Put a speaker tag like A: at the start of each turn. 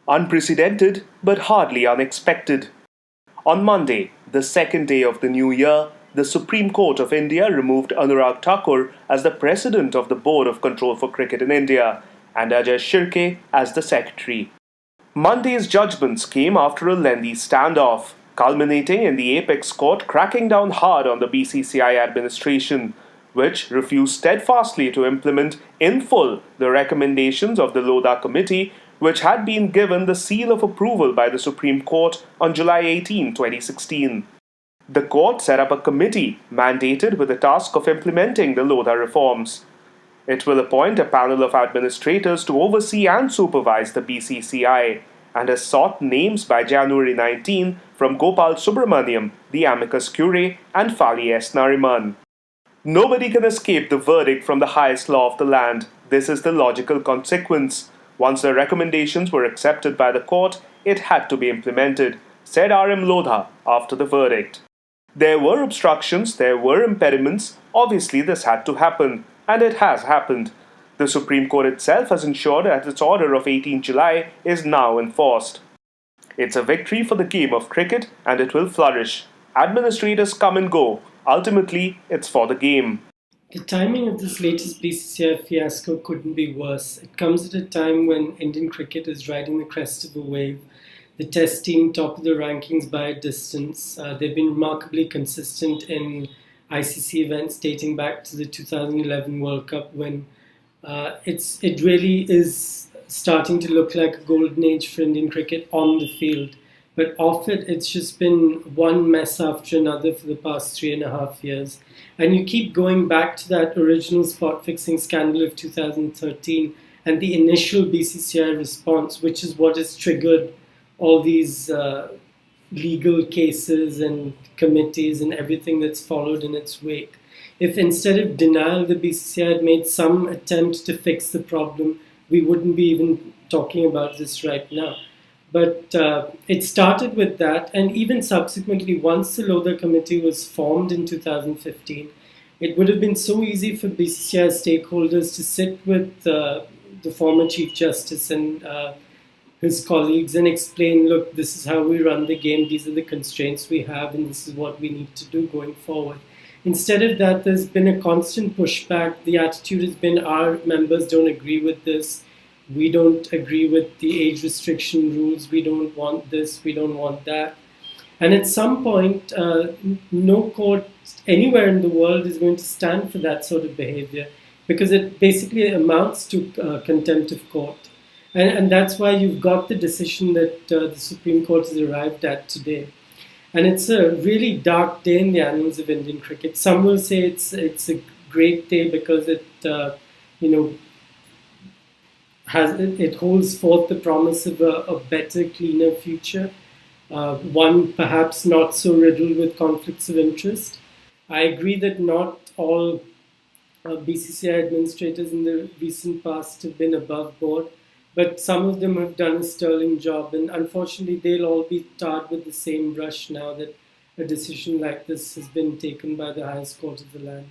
A: Unprecedented, but hardly unexpected. On Monday, the second day of the new year, the Supreme Court of India removed Anurag Thakur as the president of the Board of Control for Cricket in India and Ajay Shirke as the secretary. Monday's judgments came after a lengthy standoff, culminating in the apex court cracking down hard on the BCCI administration, which refused steadfastly to implement in full the recommendations of the Lodha Committee, which had been given the seal of approval by the Supreme Court on July 18, 2016. The court set up a committee mandated with the task of implementing the Lodha reforms. It will appoint a panel of administrators to oversee and supervise the BCCI and has sought names by January 19 from Gopal Subramaniam, the amicus curiae, and Fali S. Nariman. Nobody can escape the verdict from the highest law of the land. This is the logical consequence. Once the recommendations were accepted by the court, it had to be implemented, said R.M. Lodha after the verdict. There were obstructions, there were impediments. Obviously, this had to happen, and it has happened. The Supreme Court itself has ensured that its order of 18 July is now enforced. It's a victory for the game of cricket, and it will flourish. Administrators come and go. Ultimately, it's for the game.
B: The timing of this latest BCCI fiasco couldn't be worse. It comes at a time when Indian cricket is riding the crest of a wave. The Test team top of the rankings by a distance. They've been remarkably consistent in ICC events dating back to the 2011 World Cup when it really is starting to look like a golden age for Indian cricket on the field. But off it, it's just been one mess after another for the past 3.5 years. And you keep going back to that original spot fixing scandal of 2013 and the initial BCCI response, which is what has triggered all these legal cases and committees and everything that's followed in its wake. If instead of denial, the BCCI had made some attempt to fix the problem, we wouldn't be even talking about this right now. But it started with that, and even subsequently, once the Lodha Committee was formed in 2015, it would have been so easy for BCCI stakeholders to sit with the former Chief Justice and his colleagues and explain, look, this is how we run the game, these are the constraints we have, and this is what we need to do going forward. Instead of that, there's been a constant pushback. The attitude has been our members don't agree with this. We don't agree with the age restriction rules. We don't want this. We don't want that. And at some point, no court anywhere in the world is going to stand for that sort of behavior because it basically amounts to contempt of court. And that's why you've got the decision that the Supreme Court has arrived at today. And it's a really dark day in the annals of Indian cricket. Some will say it's a great day because it holds forth the promise of a better, cleaner future, one perhaps not so riddled with conflicts of interest. I agree that not all BCCI administrators in the recent past have been above board, but some of them have done a sterling job, and unfortunately they'll all be tarred with the same brush now that a decision like this has been taken by the highest court of the land.